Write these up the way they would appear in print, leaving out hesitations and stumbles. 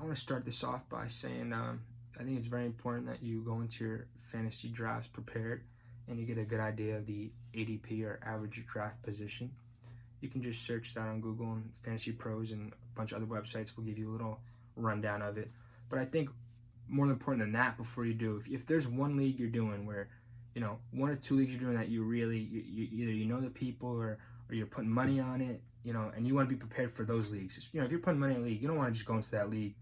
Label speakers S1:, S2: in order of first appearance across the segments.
S1: want to start this off by saying I think it's very important that you go into your fantasy drafts prepared and you get a good idea of the ADP or average draft position. You can just search that on Google, and Fantasy Pros and a bunch of other websites will give you a little rundown of it. But I think more important than that, before you do, if there's one league you're doing where, one or two leagues you're doing that you really, either you know the people or you're putting money on it, and you want to be prepared for those leagues. If you're putting money in a league, you don't want to just go into that league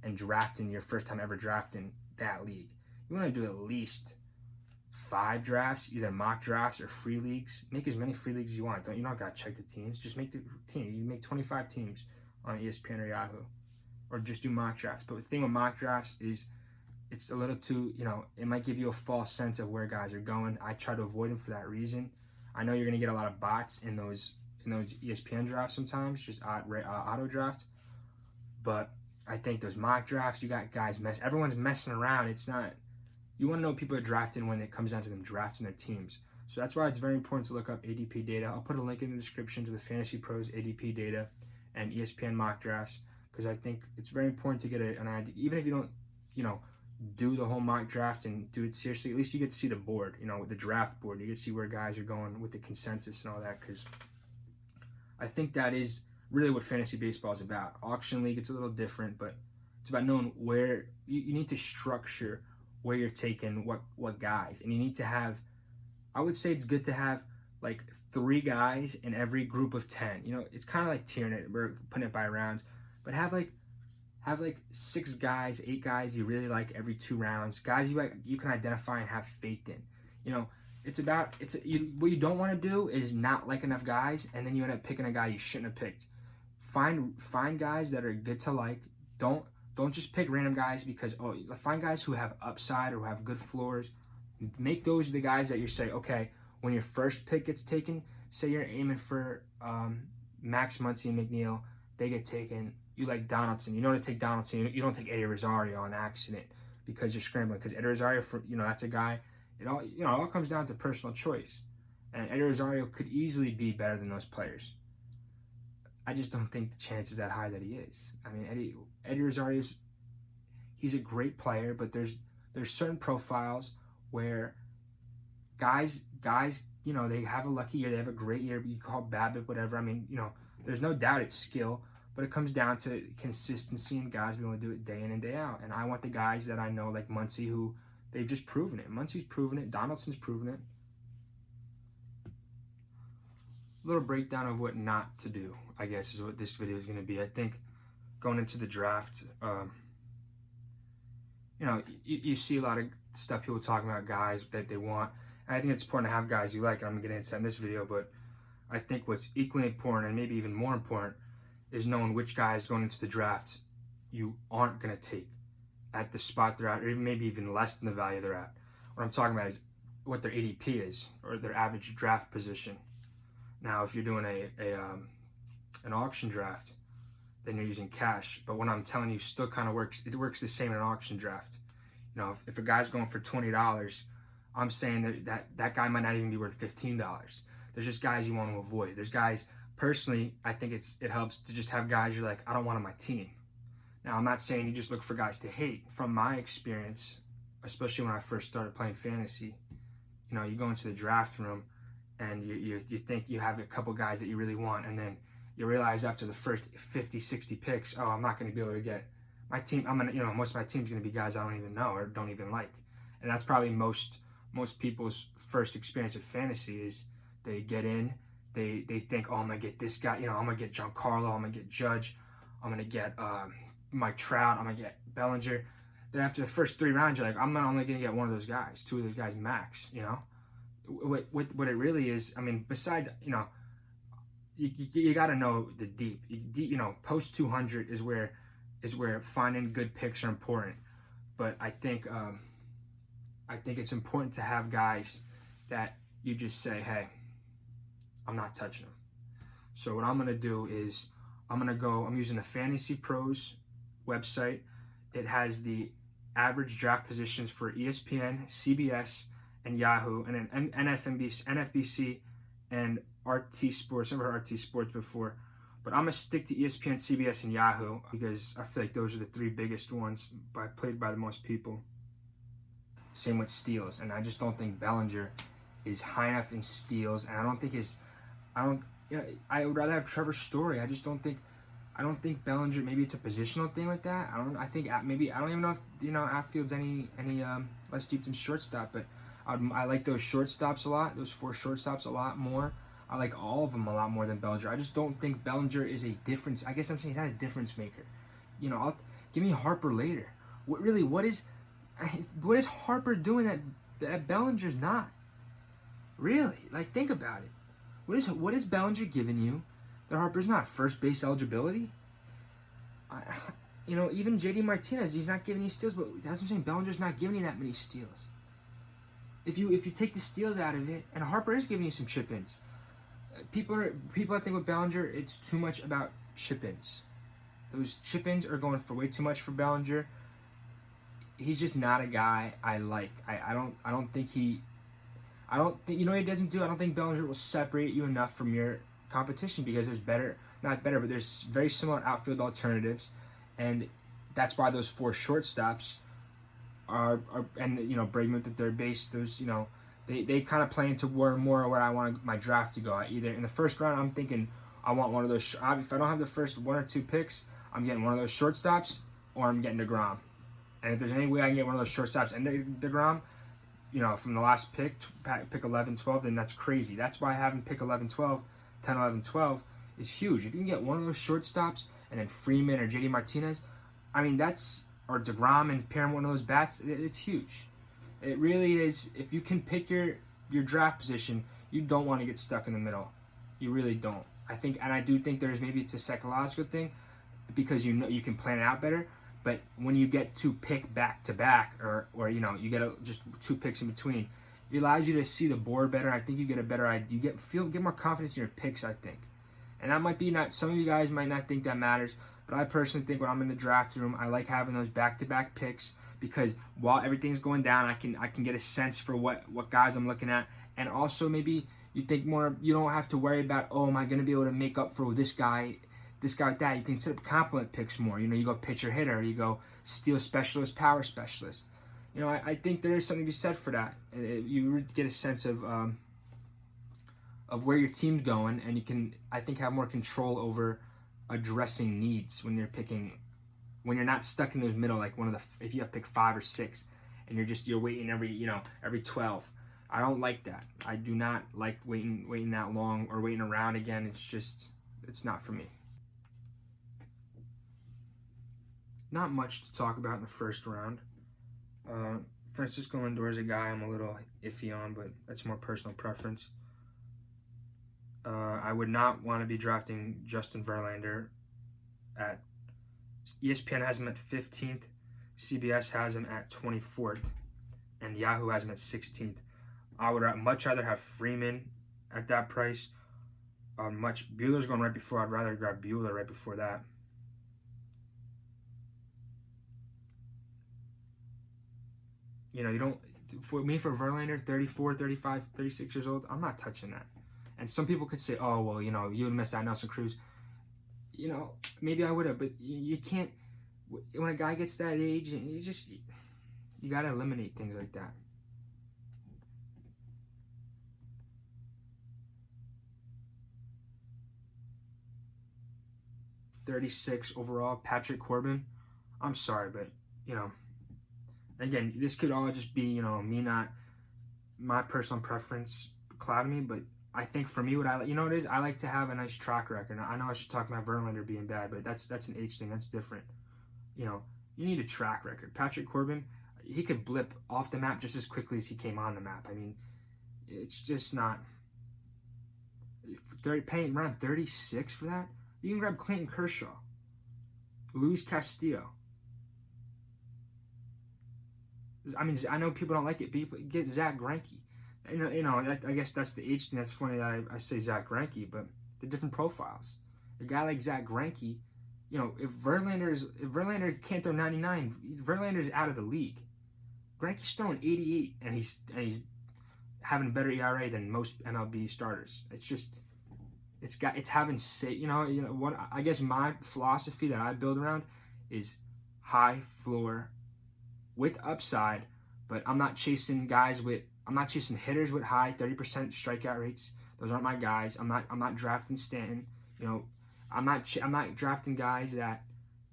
S1: and drafting your first time ever drafting that league. You want to do at least 5 drafts, either mock drafts or free leagues. Make as many free leagues as you want. You don't got to check the teams. Just make the team. You make 25 teams on ESPN or Yahoo, or just do mock drafts. But the thing with mock drafts is it's a little too, it might give you a false sense of where guys are going. I try to avoid them for that reason. I know you're going to get a lot of bots in those ESPN drafts sometimes, just auto draft. But I think those mock drafts, you got guys everyone's messing around. It's not. You want to know what people are drafting when it comes down to them drafting their teams. So that's why it's very important to look up ADP data. I'll put a link in the description to the Fantasy Pros ADP data and ESPN mock drafts, because I think it's very important to get an idea. Even if you don't, do the whole mock draft and do it seriously, at least you get to see the board, with the draft board. You get to see where guys are going with the consensus and all that, because I think that is really what fantasy baseball is about. Auction league, it's a little different, but it's about knowing where you need to structure where you're taking what guys, and you need to have, I would say it's good to have like 3 guys in every group of 10. It's kind of like tiering it, we're putting it by rounds, but have like 6 guys, 8 guys you really like every 2 rounds, guys you can identify and have faith in. What you don't want to do is not like enough guys, and then you end up picking a guy you shouldn't have picked. Find guys that are good to like. Don't just pick random guys because, find guys who have upside or who have good floors. Make those the guys that you say, okay, when your first pick gets taken, say you're aiming for Max Muncy and McNeil, they get taken. You like Donaldson. You know to take Donaldson. You don't take Eddie Rosario on accident because you're scrambling. Because Eddie Rosario, that's a guy. It all comes down to personal choice. And Eddie Rosario could easily be better than those players. I just don't think the chance is that high that he is. I mean, Eddie Rosario's, he's a great player, but there's certain profiles where guys, they have a lucky year, they have a great year, you call BABIP, whatever. I mean, there's no doubt it's skill, but it comes down to consistency and guys being able to do it day in and day out. And I want the guys that I know, like Muncy, who they've just proven it. Muncy's proven it. Donaldson's proven it. Little breakdown of what not to do, I guess, is what this video is going to be. I think going into the draft, you see a lot of stuff people talking about guys that they want, and I think it's important to have guys you like, and I'm going to get into that in this video, but I think what's equally important, and maybe even more important, is knowing which guys going into the draft you aren't going to take at the spot they're at, or maybe even less than the value they're at. What I'm talking about is what their ADP is, or their average draft position. Now, if you're doing an auction draft, then you're using cash. But what I'm telling you still kind of works. It works the same in an auction draft. If a guy's going for $20, I'm saying that guy might not even be worth $15. There's just guys you want to avoid. There's guys, personally, I think it helps to just have guys you're like, I don't want on my team. Now, I'm not saying you just look for guys to hate. From my experience, especially when I first started playing fantasy, you go into the draft room, and you think you have a couple guys that you really want, and then you realize after the first 50, 60 picks, I'm not going to be able to get my team. Most of my team's going to be guys I don't even know or don't even like, and that's probably most people's first experience with fantasy is they get in, they think, I'm going to get this guy, I'm going to get Giancarlo, I'm going to get Judge, I'm going to get Mike Trout, I'm going to get Bellinger. Then after the first 3 rounds, you're like, I'm only going to get one of those guys, 2 of those guys max, What it really is, I mean, besides, you got to know the deep, post 200 is where finding good picks are important. But I think it's important to have guys that you just say, hey, I'm not touching them. So what I'm going to do is I'm using the Fantasy Pros website. It has the average draft positions for ESPN, CBS, and Yahoo, and then NFBC and RT Sports. I've heard RT Sports before, But I'm going to stick to ESPN, CBS, and Yahoo because I feel like those are the three biggest ones played by the most people. Same with steals. And I just don't think Bellinger is high enough in steals. And I don't think I would rather have Trevor Story. I don't think Bellinger, maybe it's a positional thing with that. I don't even know if, outfield's any less deep than shortstop, but I like those shortstops a lot, those 4 shortstops a lot more. I like all of them a lot more than Bellinger. I just don't think Bellinger is a difference. I guess I'm saying he's not a difference maker. Give me Harper later. What is Harper doing that Bellinger's not? Really? Like, think about it. What is Bellinger giving you that Harper's not? First base eligibility? Even JD Martinez, he's not giving you steals, but that's what I'm saying. Bellinger's not giving you that many steals. If you take the steals out of it, and Harper is giving you some chip-ins. People I think with Bellinger, it's too much about chip-ins. Those chip-ins are going for way too much for Bellinger. He's just not a guy I like. I don't think he doesn't do. I don't think Bellinger will separate you enough from your competition because there's very similar outfield alternatives, and that's why those 4 shortstops are and Bregman at the third base. Those they kind of play into more where I want my draft to go. Either in the first round, I'm thinking I want one of those. If I don't have the first 1 or 2 picks, I'm getting one of those shortstops, or I'm getting DeGrom. And if there's any way I can get one of those shortstops and DeGrom, from the last pick 11, 12, then that's crazy. That's why having pick 11, 12, 10, 11, 12 is huge. If you can get one of those shortstops and then Freeman or JD Martinez, or DeGrom and pair him one of those bats, it's huge. It really is. If you can pick your draft position, you don't want to get stuck in the middle. You really don't. I do think it's a psychological thing because you can plan it out better. But when you get to pick back to back, or you get just 2 picks in between, it allows you to see the board better. I think you get a better idea. You get more confidence in your picks, I think. And that might be not. Some of you guys might not think that matters, but I personally think when I'm in the draft room, I like having those back-to-back picks because while everything's going down, I can get a sense for what guys I'm looking at, and also maybe you think more. You don't have to worry about, am I going to be able to make up for this guy with that. You can set up compliment picks more. You go pitcher hitter, you go steal specialist, power specialist. I think there is something to be said for that. You get a sense of where your team's going, and you can, I think, have more control over addressing needs when you're not stuck in those middle, like if you have pick 5 or 6, and you're waiting every 12. I don't like that. I do not like waiting that long or waiting around again. It's not for me. Not much to talk about in the first round. Francisco Lindor is a guy I'm a little iffy on, but that's more personal preference. I would not want to be drafting Justin Verlander at ESPN has him at 15th, CBS has him at 24th, and Yahoo has him at 16th. I would much rather have Freeman at that price. Buehler's going right before. I'd rather grab Buehler right before that. For Verlander, 34, 35, 36 years old, I'm not touching that. And some people could say, you would miss out Nelson Cruz. Maybe I would have, but you can't. When a guy gets that age, you got to eliminate things like that. $36 overall, Patrick Corbin. I'm sorry, but again, this could all just be me, not my personal preference clouding me, but I think for me, what it is, I like to have a nice track record. I know I should talk about Verlander being bad, but that's an age thing. That's different. You need a track record. Patrick Corbin, he could blip off the map just as quickly as he came on the map. It's just not. Paying around 36 for that, you can grab Clayton Kershaw, Luis Castillo. I know people don't like it, but get Zach Greinke. I guess that's the age thing. That's funny that I say Zach Greinke, but the different profiles. A guy like Zach Greinke, if Verlander can't throw 99, Verlander's out of the league. Greinke's throwing 88, and he's having a better ERA than most MLB starters. It's just, It's having what I guess my philosophy that I build around is high floor with upside, but I'm not chasing hitters with high 30% strikeout rates. Those aren't my guys. I'm not drafting Stanton. I'm not drafting guys that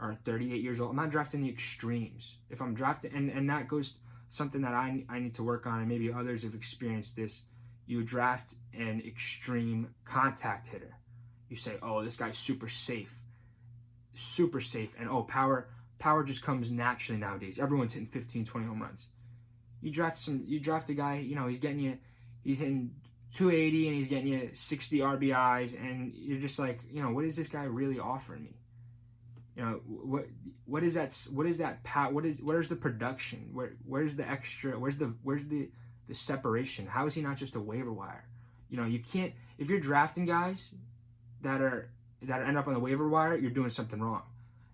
S1: are 38 years old. I'm not drafting the extremes. If I'm drafting, and that goes something that I need to work on, and maybe others have experienced this. You draft an extreme contact hitter. You say, oh, this guy's super safe, and oh, power just comes naturally nowadays. Everyone's hitting 15, 20 home runs. You draft a guy, he's hitting 280 and he's getting you 60 RBIs, and you're just like, what is this guy really offering me? Where's the production? Where's the extra? Where's the separation? How is he not just a waiver wire? You can't, if you're drafting guys that end up on the waiver wire, you're doing something wrong.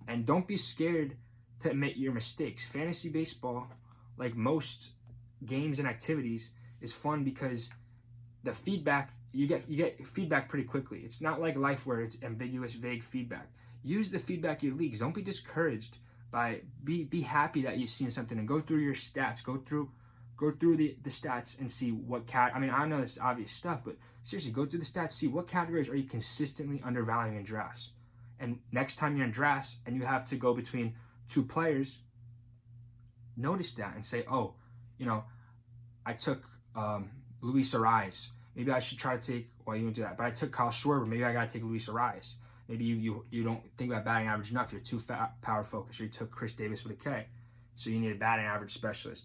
S1: And don't be scared to admit your mistakes. Fantasy baseball, like most games and activities, is fun because the feedback you get feedback pretty quickly. It's not like life where it's ambiguous, vague feedback. Use the feedback in your leagues. Don't be discouraged by be happy that you've seen something, and go through your stats. Go through the stats and see what I know this is obvious stuff, but seriously, go through the stats, see what categories are you consistently undervaluing in drafts. And next time you're in drafts and you have to go between two players, notice that and say, oh, I took Luis Arias. Maybe I should try to take, well, you don't do that, but I took Kyle Schwarber. Maybe I got to take Luis Arias. Maybe you don't think about batting average enough. You're too power focused. Or you took Chris Davis with a K. So you need a batting average specialist.